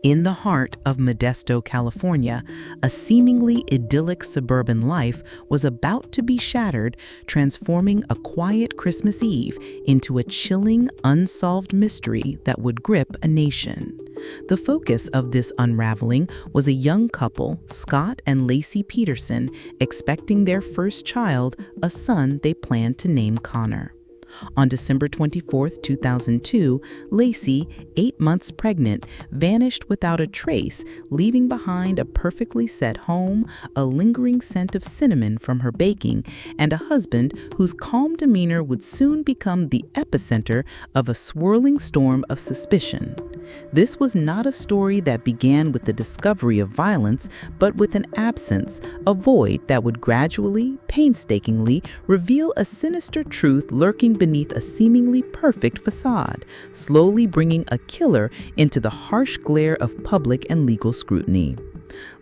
In the heart of Modesto, California, a seemingly idyllic suburban life was about to be shattered, transforming a quiet Christmas Eve into a chilling, unsolved mystery that would grip a nation. The focus of this unraveling was a young couple, Scott and Laci Peterson, expecting their first child, a son they planned to name Connor. On December 24, 2002, Laci, 8 months pregnant, vanished without a trace, leaving behind a perfectly set home, a lingering scent of cinnamon from her baking, and a husband whose calm demeanor would soon become the epicenter of a swirling storm of suspicion. This was not a story that began with the discovery of violence, but with an absence, a void that would gradually, painstakingly reveal a sinister truth lurking beneath a seemingly perfect facade, slowly bringing a killer into the harsh glare of public and legal scrutiny.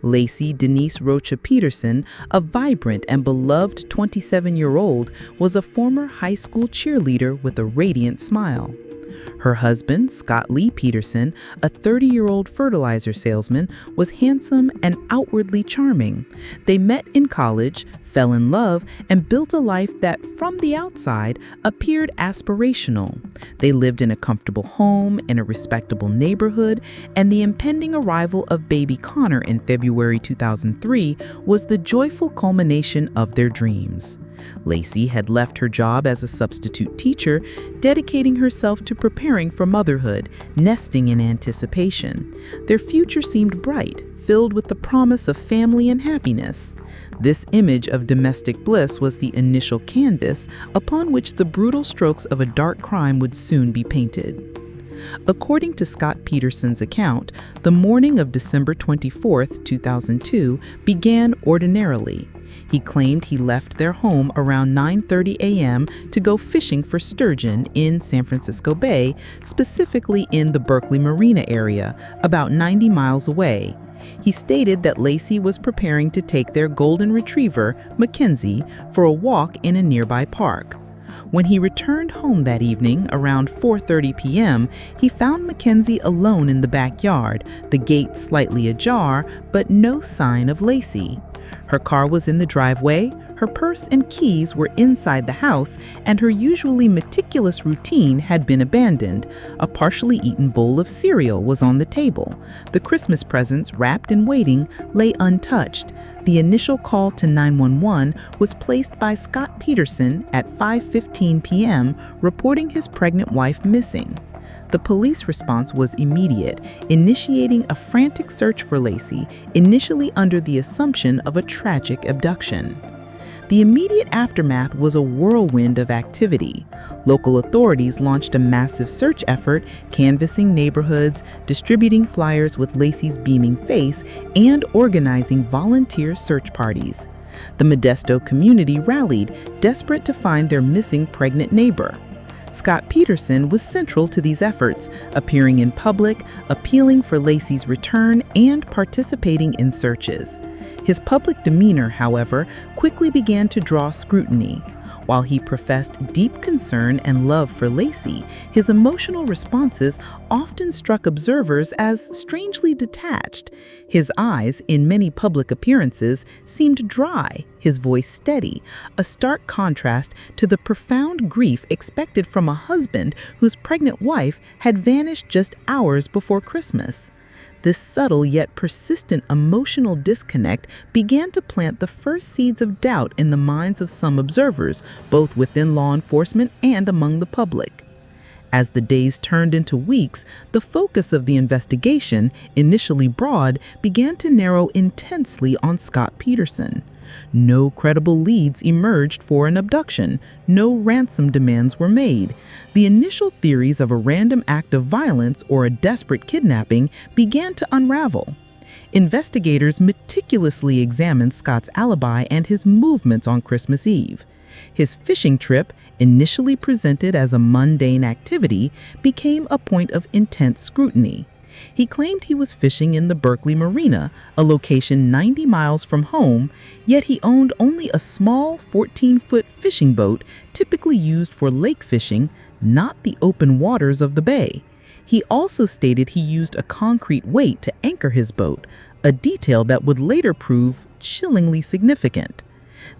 Laci Denise Rocha Peterson, a vibrant and beloved 27-year-old, was a former high school cheerleader with a radiant smile. Her husband, Scott Peterson, a 30-year-old fertilizer salesman, was handsome and outwardly charming. They met in college, fell in love, and built a life that, from the outside, appeared aspirational. They lived in a comfortable home, in a respectable neighborhood, and the impending arrival of baby Connor in February 2003 was the joyful culmination of their dreams. Laci had left her job as a substitute teacher, dedicating herself to preparing for motherhood, nesting in anticipation. Their future seemed bright, filled with the promise of family and happiness. This image of domestic bliss was the initial canvas upon which the brutal strokes of a dark crime would soon be painted. According to Scott Peterson's account, the morning of December 24, 2002, began ordinarily. He claimed he left their home around 9:30 a.m. to go fishing for sturgeon in San Francisco Bay, specifically in the Berkeley Marina area, about 90 miles away. He stated that Laci was preparing to take their golden retriever, Mackenzie, for a walk in a nearby park. When he returned home that evening, around 4:30 p.m., he found Mackenzie alone in the backyard, the gate slightly ajar, but no sign of Laci. Her car was in the driveway, her purse and keys were inside the house, and her usually meticulous routine had been abandoned. A partially eaten bowl of cereal was on the table. The Christmas presents, wrapped and waiting, lay untouched. The initial call to 911 was placed by Scott Peterson at 5:15 p.m., reporting his pregnant wife missing. The police response was immediate, initiating a frantic search for Laci, initially under the assumption of a tragic abduction. The immediate aftermath was a whirlwind of activity. Local authorities launched a massive search effort, canvassing neighborhoods, distributing flyers with Laci's beaming face, and organizing volunteer search parties. The Modesto community rallied, desperate to find their missing pregnant neighbor. Scott Peterson was central to these efforts, appearing in public, appealing for Laci's return, and participating in searches. His public demeanor, however, quickly began to draw scrutiny. While he professed deep concern and love for Laci, his emotional responses often struck observers as strangely detached. His eyes, in many public appearances, seemed dry, his voice steady, a stark contrast to the profound grief expected from a husband whose pregnant wife had vanished just hours before Christmas. This subtle yet persistent emotional disconnect began to plant the first seeds of doubt in the minds of some observers, both within law enforcement and among the public. As the days turned into weeks, the focus of the investigation, initially broad, began to narrow intensely on Scott Peterson. No credible leads emerged for an abduction. No ransom demands were made. The initial theories of a random act of violence or a desperate kidnapping began to unravel. Investigators meticulously examined Scott's alibi and his movements on Christmas Eve. His fishing trip, initially presented as a mundane activity, became a point of intense scrutiny. He claimed he was fishing in the Berkeley Marina, a location 90 miles from home, yet he owned only a small 14-foot fishing boat typically used for lake fishing, not the open waters of the bay. He also stated he used a concrete weight to anchor his boat, a detail that would later prove chillingly significant.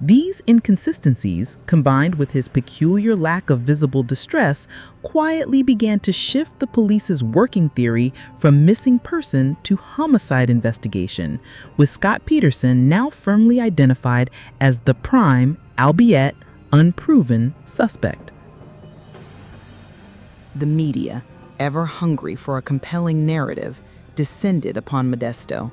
These inconsistencies, combined with his peculiar lack of visible distress, quietly began to shift the police's working theory from missing person to homicide investigation, with Scott Peterson now firmly identified as the prime, albeit unproven, suspect. The media, ever hungry for a compelling narrative, descended upon Modesto.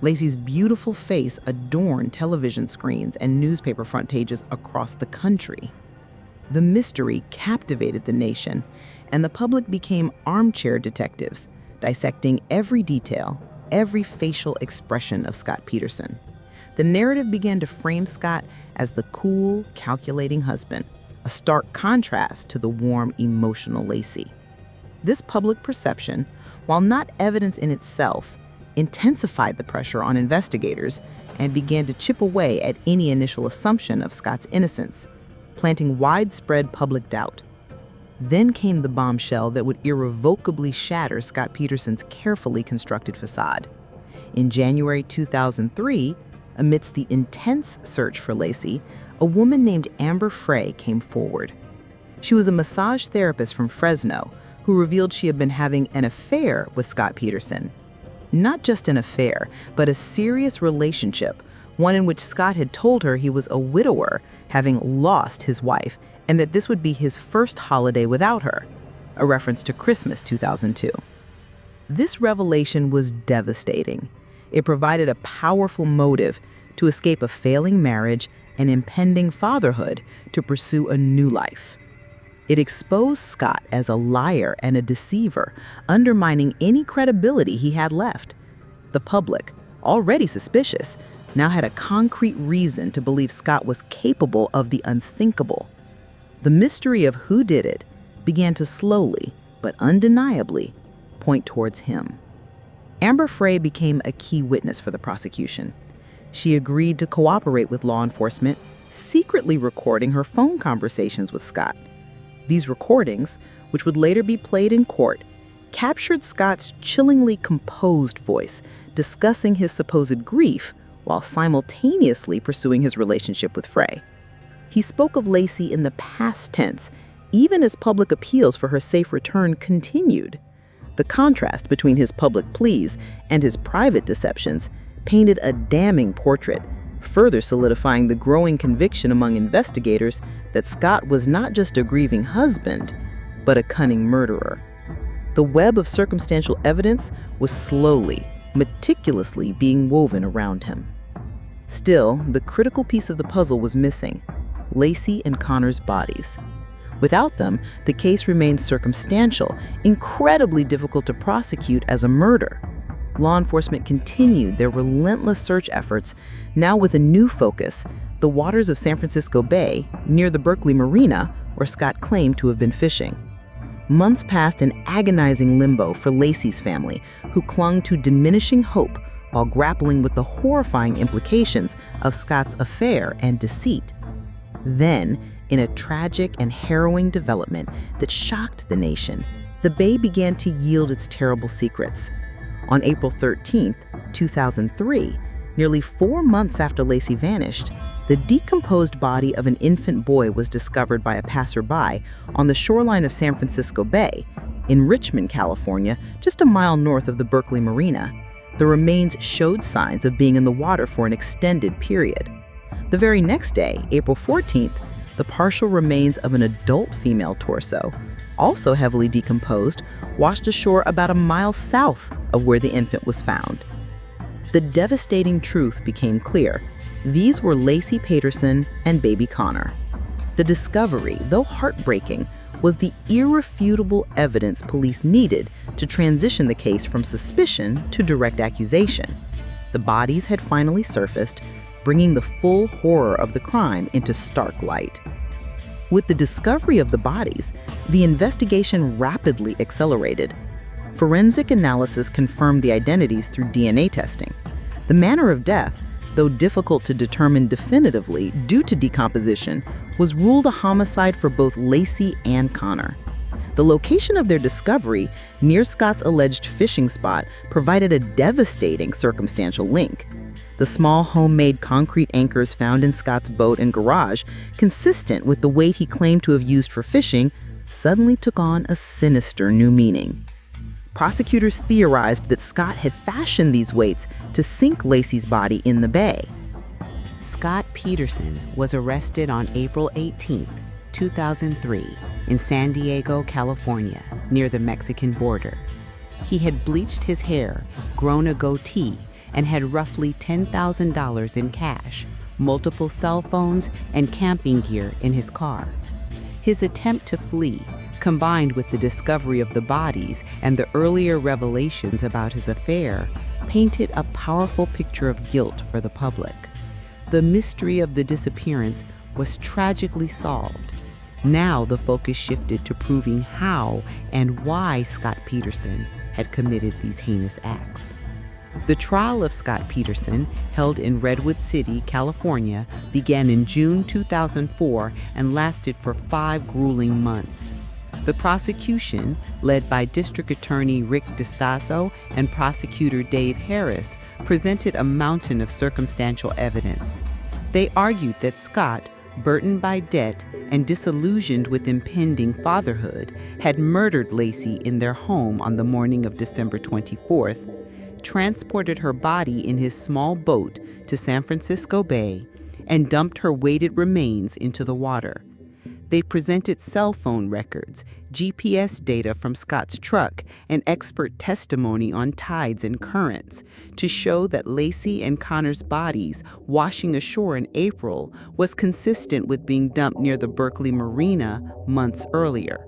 Laci's beautiful face adorned television screens and newspaper front pages across the country. The mystery captivated the nation, and the public became armchair detectives, dissecting every detail, every facial expression of Scott Peterson. The narrative began to frame Scott as the cool, calculating husband, a stark contrast to the warm, emotional Laci. This public perception, while not evidence in itself, intensified the pressure on investigators and began to chip away at any initial assumption of Scott's innocence, planting widespread public doubt. Then came the bombshell that would irrevocably shatter Scott Peterson's carefully constructed facade. In January 2003, amidst the intense search for Laci, a woman named Frey came forward. She was a massage therapist from Fresno who revealed she had been having an affair with Scott Peterson. Not just an affair, but a serious relationship, one in which Scott had told her he was a widower, having lost his wife, and that this would be his first holiday without her, a reference to Christmas 2002. This revelation was devastating. It provided a powerful motive to escape a failing marriage and impending fatherhood to pursue a new life. It exposed Scott as a liar and a deceiver, undermining any credibility he had left. The public, already suspicious, now had a concrete reason to believe Scott was capable of the unthinkable. The mystery of who did it began to slowly, but undeniably, point towards him. Frey became a key witness for the prosecution. She agreed to cooperate with law enforcement, secretly recording her phone conversations with Scott. These recordings, which would later be played in court, captured Scott's chillingly composed voice, discussing his supposed grief while simultaneously pursuing his relationship with Frey. He spoke of Laci in the past tense, even as public appeals for her safe return continued. The contrast between his public pleas and his private deceptions painted a damning portrait, further solidifying the growing conviction among investigators that Scott was not just a grieving husband, but a cunning murderer. The web of circumstantial evidence was slowly, meticulously being woven around him. Still, the critical piece of the puzzle was missing: Laci and Connor's bodies. Without them, the case remained circumstantial, incredibly difficult to prosecute as a murder. Law enforcement continued their relentless search efforts, now with a new focus: the waters of San Francisco Bay, near the Berkeley Marina, where Scott claimed to have been fishing. Months passed in agonizing limbo for Laci's family, who clung to diminishing hope while grappling with the horrifying implications of Scott's affair and deceit. Then, in a tragic and harrowing development that shocked the nation, the Bay began to yield its terrible secrets. On April 13, 2003, nearly 4 months after Laci vanished, the decomposed body of an infant boy was discovered by a passerby on the shoreline of San Francisco Bay, in Richmond, California, just a mile north of the Berkeley Marina. The remains showed signs of being in the water for an extended period. The very next day, April 14th, the partial remains of an adult female torso, also heavily decomposed, washed ashore about a mile south of where the infant was found. The devastating truth became clear: these were Laci Peterson and baby Connor. The discovery, though heartbreaking, was the irrefutable evidence police needed to transition the case from suspicion to direct accusation. The bodies had finally surfaced, bringing the full horror of the crime into stark light. With the discovery of the bodies, the investigation rapidly accelerated. Forensic analysis confirmed the identities through DNA testing. The manner of death, though difficult to determine definitively due to decomposition, was ruled a homicide for both Laci and Connor. The location of their discovery, near Scott's alleged fishing spot, provided a devastating circumstantial link. The small homemade concrete anchors found in Scott's boat and garage, consistent with the weight he claimed to have used for fishing, suddenly took on a sinister new meaning. Prosecutors theorized that Scott had fashioned these weights to sink Laci's body in the bay. Scott Peterson was arrested on April 18, 2003, in San Diego, California, near the Mexican border. He had bleached his hair, grown a goatee, and had roughly $10,000 in cash, multiple cell phones, and camping gear in his car. His attempt to flee, combined with the discovery of the bodies and the earlier revelations about his affair, painted a powerful picture of guilt for the public. The mystery of the disappearance was tragically solved. Now the focus shifted to proving how and why Scott Peterson had committed these heinous acts. The trial of Scott Peterson, held in Redwood City, California, began in June 2004 and lasted for 5 grueling months. The prosecution, led by District Attorney Rick DiStaso and Prosecutor Dave Harris, presented a mountain of circumstantial evidence. They argued that Scott, burdened by debt and disillusioned with impending fatherhood, had murdered Laci in their home on the morning of December 24th, transported her body in his small boat to San Francisco Bay, and dumped her weighted remains into the water. They presented cell phone records, GPS data from Scott's truck, and expert testimony on tides and currents to show that Laci and Connor's bodies washing ashore in April was consistent with being dumped near the Berkeley Marina months earlier.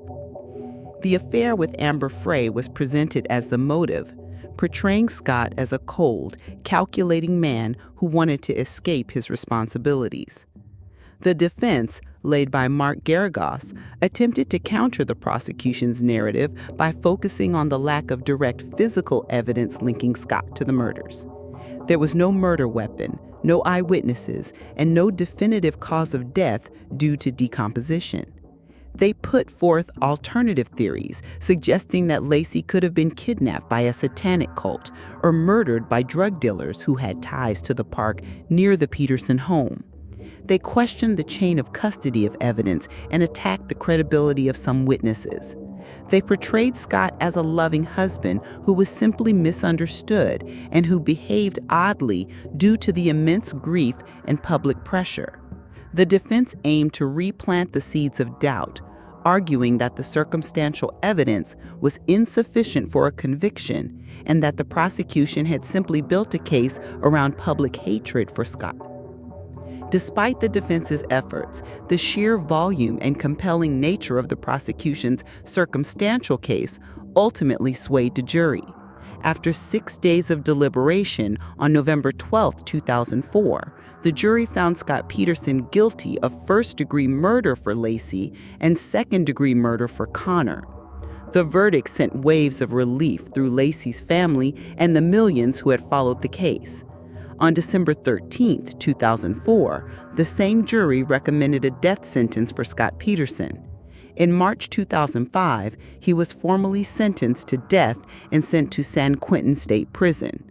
The affair with Amber Frey was presented as the motive, portraying Scott as a cold, calculating man who wanted to escape his responsibilities. The defense, led by Mark Garagos, attempted to counter the prosecution's narrative by focusing on the lack of direct physical evidence linking Scott to the murders. There was no murder weapon, no eyewitnesses, and no definitive cause of death due to decomposition. They put forth alternative theories, suggesting that Laci could have been kidnapped by a satanic cult or murdered by drug dealers who had ties to the park near the Peterson home. They questioned the chain of custody of evidence and attacked the credibility of some witnesses. They portrayed Scott as a loving husband who was simply misunderstood and who behaved oddly due to the immense grief and public pressure. The defense aimed to replant the seeds of doubt, arguing that the circumstantial evidence was insufficient for a conviction and that the prosecution had simply built a case around public hatred for Scott. Despite the defense's efforts, the sheer volume and compelling nature of the prosecution's circumstantial case ultimately swayed the jury. After 6 days of deliberation on November 12, 2004, the jury found Scott Peterson guilty of first-degree murder for Laci and second-degree murder for Connor. The verdict sent waves of relief through Laci's family and the millions who had followed the case. On December 13, 2004, the same jury recommended a death sentence for Scott Peterson. In March 2005, he was formally sentenced to death and sent to San Quentin State Prison.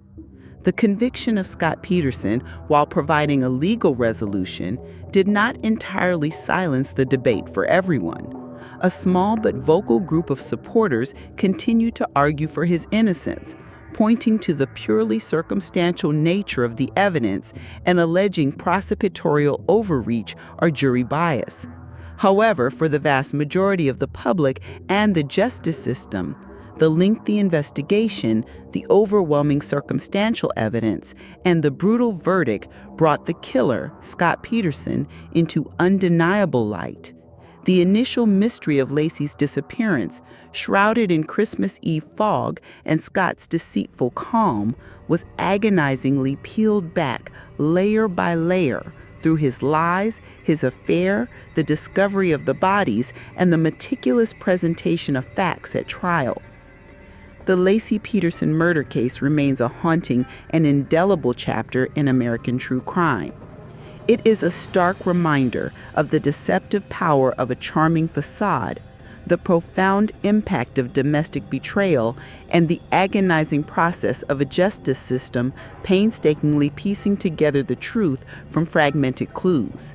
The conviction of Scott Peterson, while providing a legal resolution, did not entirely silence the debate for everyone. A small but vocal group of supporters continued to argue for his innocence, pointing to the purely circumstantial nature of the evidence and alleging prosecutorial overreach or jury bias. However, for the vast majority of the public and the justice system, the lengthy investigation, the overwhelming circumstantial evidence, and the brutal verdict brought the killer, Scott Peterson, into undeniable light. The initial mystery of Laci's disappearance, shrouded in Christmas Eve fog and Scott's deceitful calm, was agonizingly peeled back layer by layer through his lies, his affair, the discovery of the bodies, and the meticulous presentation of facts at trial. The Laci Peterson murder case remains a haunting and indelible chapter in American true crime. It is a stark reminder of the deceptive power of a charming facade, the profound impact of domestic betrayal, and the agonizing process of a justice system painstakingly piecing together the truth from fragmented clues.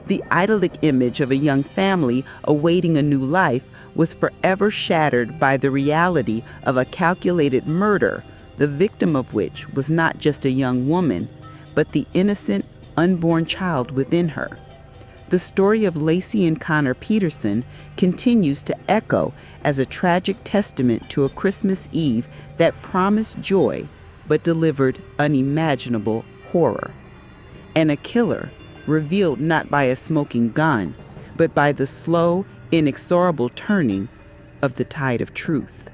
The idyllic image of a young family awaiting a new life was forever shattered by the reality of a calculated murder, the victim of which was not just a young woman, but the innocent, unborn child within her. The story of Laci and Connor Peterson continues to echo as a tragic testament to a Christmas Eve that promised joy but delivered unimaginable horror. And a killer revealed not by a smoking gun, but by the slow, inexorable turning of the tide of truth.